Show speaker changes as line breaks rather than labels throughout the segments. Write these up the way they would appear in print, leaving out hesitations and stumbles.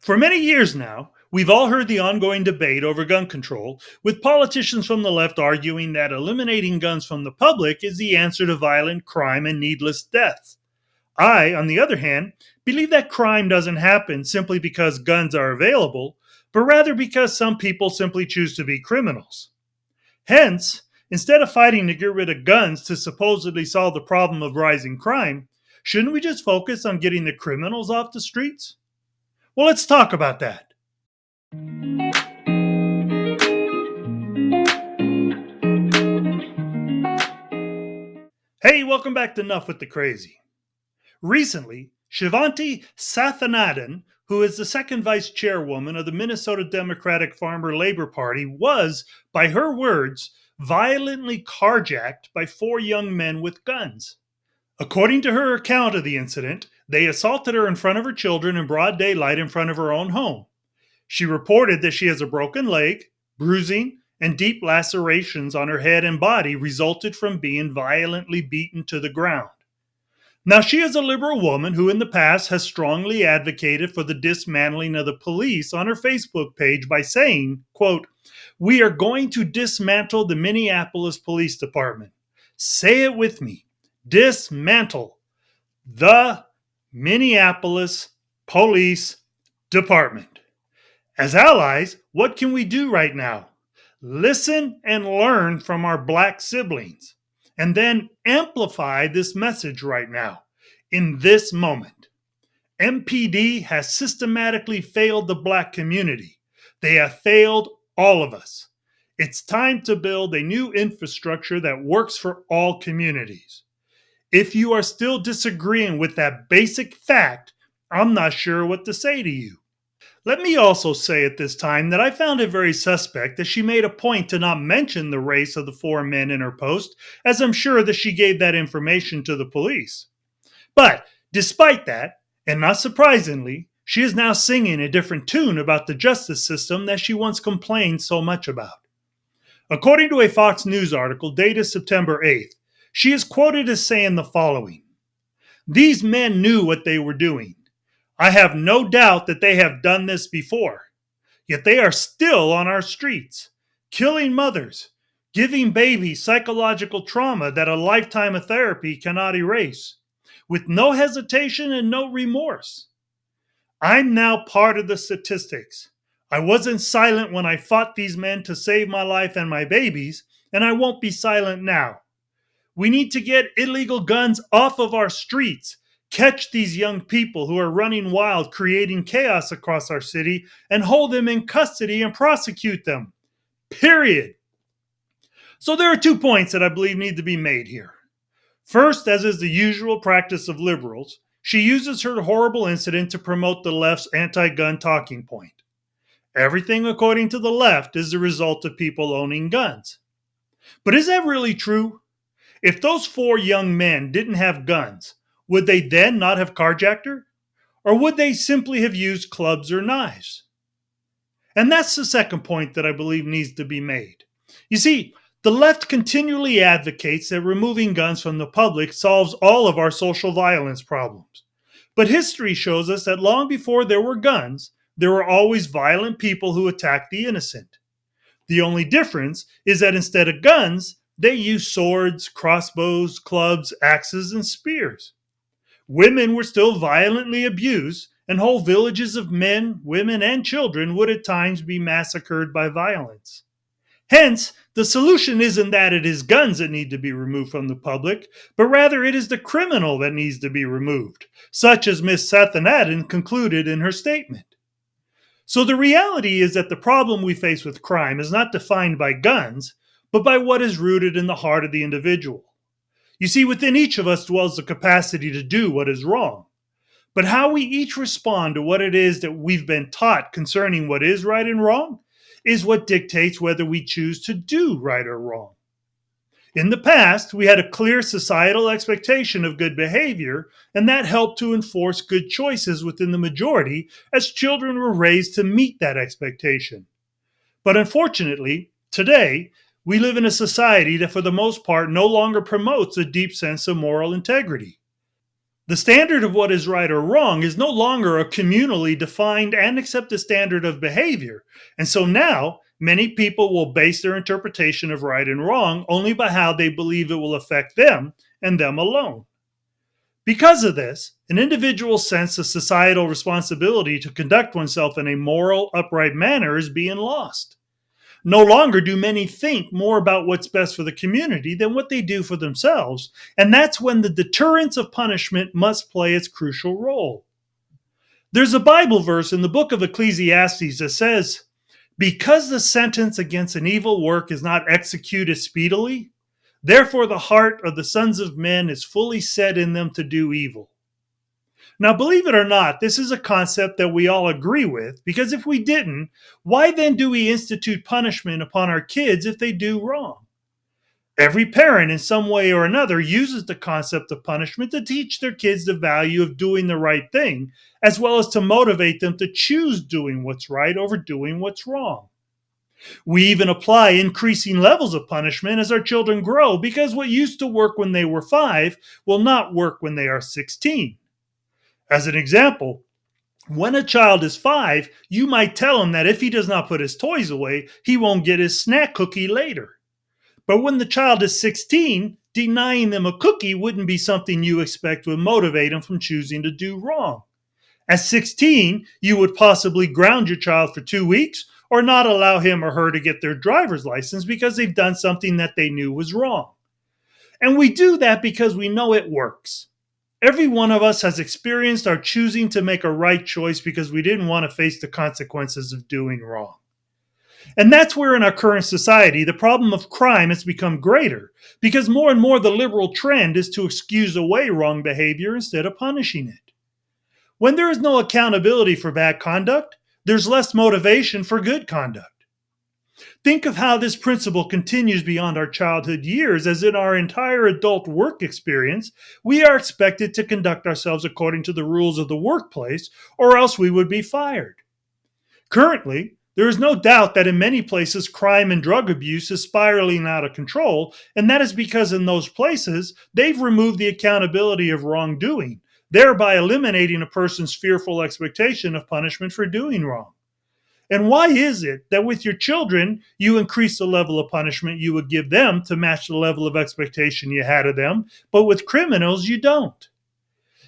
For many years now, we've all heard the ongoing debate over gun control, with politicians from the left arguing that eliminating guns from the public is the answer to violent crime and needless deaths. I, on the other hand, believe that crime doesn't happen simply because guns are available, but rather because some people simply choose to be criminals. Hence, instead of fighting to get rid of guns to supposedly solve the problem of rising crime, shouldn't we just focus on getting the criminals off the streets? Well, let's talk about that. Hey, welcome back to Enough with the Crazy. Recently, Shivanti Sathanathan, who is the second vice chairwoman of the Minnesota Democratic Farmer Labor Party, was, by her words, violently carjacked by four young men with guns. According to her account of the incident, they assaulted her in front of her children in broad daylight in front of her own home. She reported that she has a broken leg, bruising, and deep lacerations on her head and body resulted from being violently beaten to the ground. Now, she is a liberal woman who in the past has strongly advocated for the dismantling of the police on her Facebook page by saying, quote, "We are going to dismantle the Minneapolis Police Department." Say it with me. Dismantle the Minneapolis Police Department. As allies, what can we do right now? Listen and learn from our black siblings, and then amplify this message right now, in this moment. MPD has systematically failed the black community. They have failed all of us. It's time to build a new infrastructure that works for all communities. If you are still disagreeing with that basic fact, I'm not sure what to say to you. Let me also say at this time that I found it very suspect that she made a point to not mention the race of the four men in her post, as I'm sure that she gave that information to the police. But despite that, and not surprisingly, she is now singing a different tune about the justice system that she once complained so much about. According to a Fox News article dated September 8th, she is quoted as saying the following: "These men knew what they were doing. I have no doubt that they have done this before. Yet they are still on our streets, killing mothers, giving babies psychological trauma that a lifetime of therapy cannot erase, with no hesitation and no remorse. I'm now part of the statistics. I wasn't silent when I fought these men to save my life and my babies, and I won't be silent now. We need to get illegal guns off of our streets, catch these young people who are running wild, creating chaos across our city, and hold them in custody and prosecute them. Period." So there are 2 points that I believe need to be made here. First, as is the usual practice of liberals, she uses her horrible incident to promote the left's anti-gun talking point. Everything according to the left is the result of people owning guns. But is that really true? If those four young men didn't have guns, would they then not have carjacked her? Or would they simply have used clubs or knives? And that's the second point that I believe needs to be made. You see, the left continually advocates that removing guns from the public solves all of our social violence problems. But history shows us that long before there were guns, there were always violent people who attacked the innocent. The only difference is that instead of guns, they used swords, crossbows, clubs, axes, and spears. Women were still violently abused, and whole villages of men, women, and children would at times be massacred by violence. Hence, the solution isn't that it is guns that need to be removed from the public, but rather it is the criminal that needs to be removed, such as Ms. Sathanathan concluded in her statement. So the reality is that the problem we face with crime is not defined by guns, but by what is rooted in the heart of the individual. You see, within each of us dwells the capacity to do what is wrong. But how we each respond to what it is that we've been taught concerning what is right and wrong is what dictates whether we choose to do right or wrong. In the past, we had a clear societal expectation of good behavior, and that helped to enforce good choices within the majority as children were raised to meet that expectation. But unfortunately, today, we live in a society that for the most part no longer promotes a deep sense of moral integrity. The standard of what is right or wrong is no longer a communally defined and accepted standard of behavior. And so now, many people will base their interpretation of right and wrong only by how they believe it will affect them and them alone. Because of this, an individual's sense of societal responsibility to conduct oneself in a moral, upright manner is being lost. No longer do many think more about what's best for the community than what they do for themselves, and that's when the deterrence of punishment must play its crucial role. There's a Bible verse in the book of Ecclesiastes that says, "Because the sentence against an evil work is not executed speedily, therefore the heart of the sons of men is fully set in them to do evil." Now, believe it or not, this is a concept that we all agree with, because if we didn't, why then do we institute punishment upon our kids if they do wrong? Every parent, in some way or another, uses the concept of punishment to teach their kids the value of doing the right thing, as well as to motivate them to choose doing what's right over doing what's wrong. We even apply increasing levels of punishment as our children grow, because what used to work when they were 5 will not work when they are 16. As an example, when a child is 5, you might tell him that if he does not put his toys away, he won't get his snack cookie later. But when the child is 16, denying them a cookie wouldn't be something you expect would motivate them from choosing to do wrong. At 16, you would possibly ground your child for 2 weeks or not allow him or her to get their driver's license because they've done something that they knew was wrong. And we do that because we know it works. Every one of us has experienced our choosing to make a right choice because we didn't want to face the consequences of doing wrong. And that's where, in our current society, the problem of crime has become greater, because more and more the liberal trend is to excuse away wrong behavior instead of punishing it. When there is no accountability for bad conduct, there's less motivation for good conduct. Think of how this principle continues beyond our childhood years, as in our entire adult work experience, we are expected to conduct ourselves according to the rules of the workplace, or else we would be fired. Currently, there is no doubt that in many places crime and drug abuse is spiraling out of control, and that is because in those places they've removed the accountability of wrongdoing, thereby eliminating a person's fearful expectation of punishment for doing wrong. And why is it that with your children, you increase the level of punishment you would give them to match the level of expectation you had of them, but with criminals, you don't?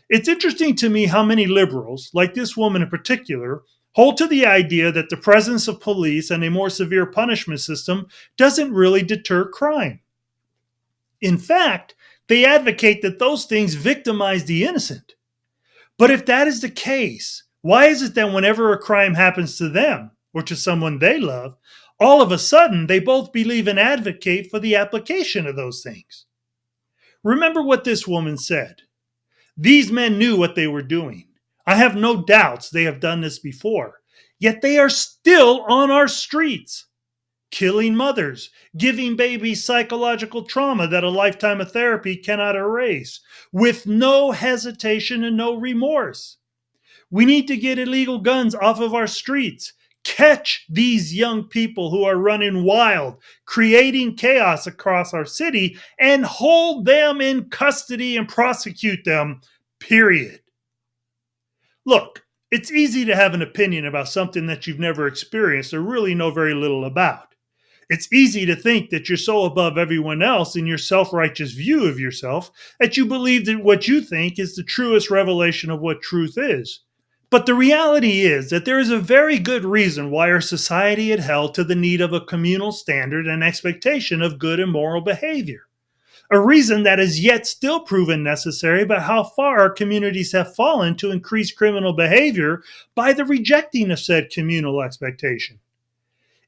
It's interesting to me how many liberals, like this woman in particular, hold to the idea that the presence of police and a more severe punishment system doesn't really deter crime. In fact, they advocate that those things victimize the innocent. But if that is the case, why is it that whenever a crime happens to them or to someone they love, all of a sudden they both believe and advocate for the application of those things? Remember what this woman said. These men knew what they were doing. I have no doubts they have done this before. Yet they are still on our streets, killing mothers, giving babies psychological trauma that a lifetime of therapy cannot erase, with no hesitation and no remorse. We need to get illegal guns off of our streets. Catch these young people who are running wild, creating chaos across our city, and hold them in custody and prosecute them, period. Look, it's easy to have an opinion about something that you've never experienced or really know very little about. It's easy to think that you're so above everyone else in your self-righteous view of yourself that you believe that what you think is the truest revelation of what truth is. But the reality is that there is a very good reason why our society had held to the need of a communal standard and expectation of good and moral behavior. A reason that is yet still proven necessary by how far our communities have fallen to increase criminal behavior by the rejecting of said communal expectation.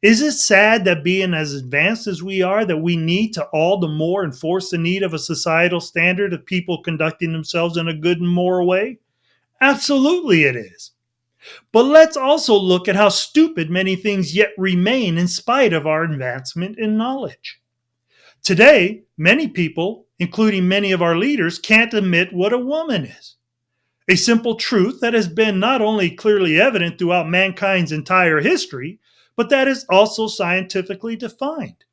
Is it sad that being as advanced as we are, that we need to all the more enforce the need of a societal standard of people conducting themselves in a good and moral way? Absolutely it is. But let's also look at how stupid many things yet remain in spite of our advancement in knowledge. Today, many people, including many of our leaders, can't admit what a woman is. A simple truth that has been not only clearly evident throughout mankind's entire history, but that is also scientifically defined.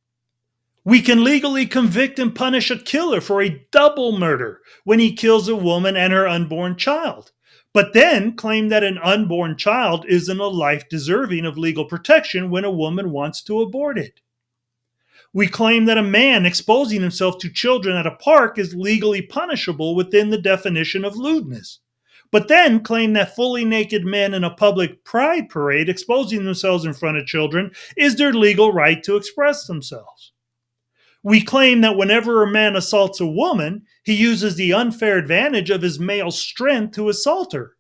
We can legally convict and punish a killer for a double murder when he kills a woman and her unborn child, but then claim that an unborn child isn't a life deserving of legal protection when a woman wants to abort it. We claim that a man exposing himself to children at a park is legally punishable within the definition of lewdness, but then claim that fully naked men in a public pride parade exposing themselves in front of children is their legal right to express themselves. We claim that whenever a man assaults a woman, he uses the unfair advantage of his male strength to assault her.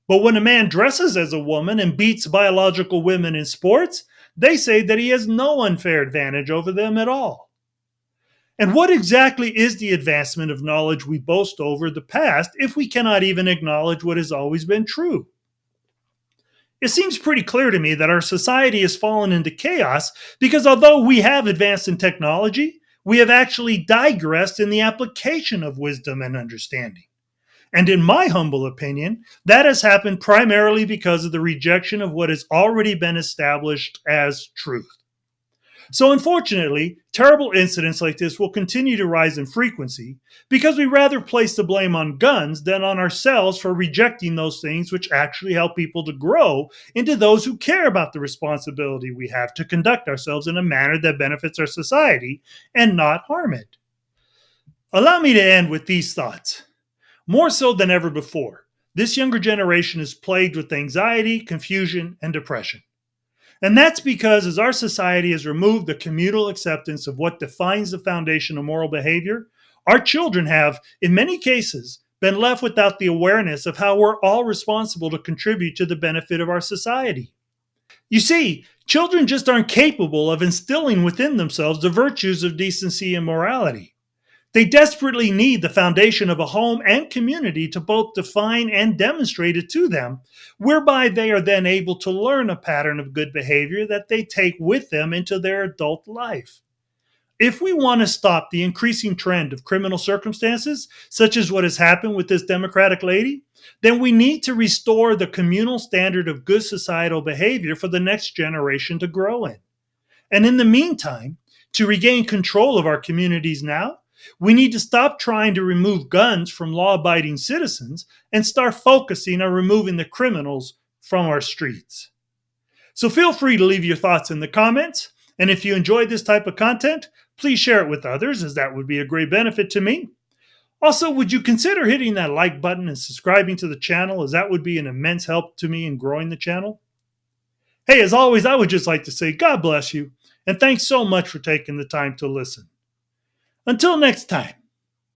But when a man dresses as a woman and beats biological women in sports, they say that he has no unfair advantage over them at all. And what exactly is the advancement of knowledge we boast over the past if we cannot even acknowledge what has always been true? It seems pretty clear to me that our society has fallen into chaos because although we have advanced in technology, we have actually digressed in the application of wisdom and understanding. And in my humble opinion, that has happened primarily because of the rejection of what has already been established as truth. So, unfortunately, terrible incidents like this will continue to rise in frequency because we rather place the blame on guns than on ourselves for rejecting those things which actually help people to grow into those who care about the responsibility we have to conduct ourselves in a manner that benefits our society and not harm it. Allow me to end with these thoughts. More so than ever before, this younger generation is plagued with anxiety, confusion, and depression. And that's because as our society has removed the communal acceptance of what defines the foundation of moral behavior, our children have, in many cases, been left without the awareness of how we're all responsible to contribute to the benefit of our society. You see, children just aren't capable of instilling within themselves the virtues of decency and morality. They desperately need the foundation of a home and community to both define and demonstrate it to them, whereby they are then able to learn a pattern of good behavior that they take with them into their adult life. If we want to stop the increasing trend of criminal circumstances, such as what has happened with this Democratic lady, then we need to restore the communal standard of good societal behavior for the next generation to grow in. And in the meantime, to regain control of our communities now, we need to stop trying to remove guns from law abiding citizens and start focusing on removing the criminals from our streets. So feel free to leave your thoughts in the comments. And if you enjoyed this type of content, please share it with others, as that would be a great benefit to me. Also, would you consider hitting that like button and subscribing to the channel, as that would be an immense help to me in growing the channel? Hey, as always, I would just like to say God bless you, and thanks so much for taking the time to listen. Until next time.